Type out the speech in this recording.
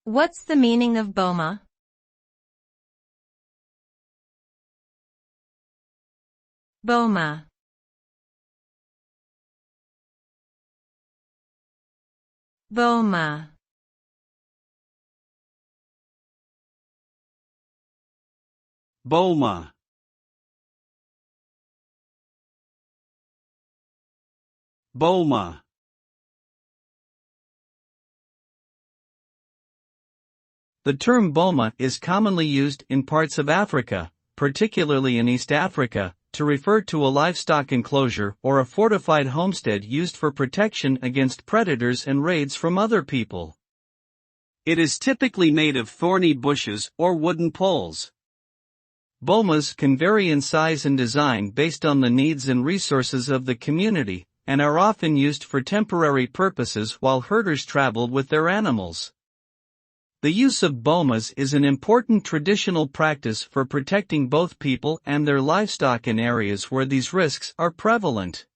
What's the meaning of boma? Boma. Boma. Boma. Boma. The term boma is commonly used in parts of Africa, particularly in East Africa, to refer to a livestock enclosure or a fortified homestead used for protection against predators and raids from other people. It is typically made of thorny bushes or wooden poles. Bomas can vary in size and design based on the needs and resources of the community, and are often used for temporary purposes while herders travel with their animals. The use of bomas is an important traditional practice for protecting both people and their livestock in areas where these risks are prevalent.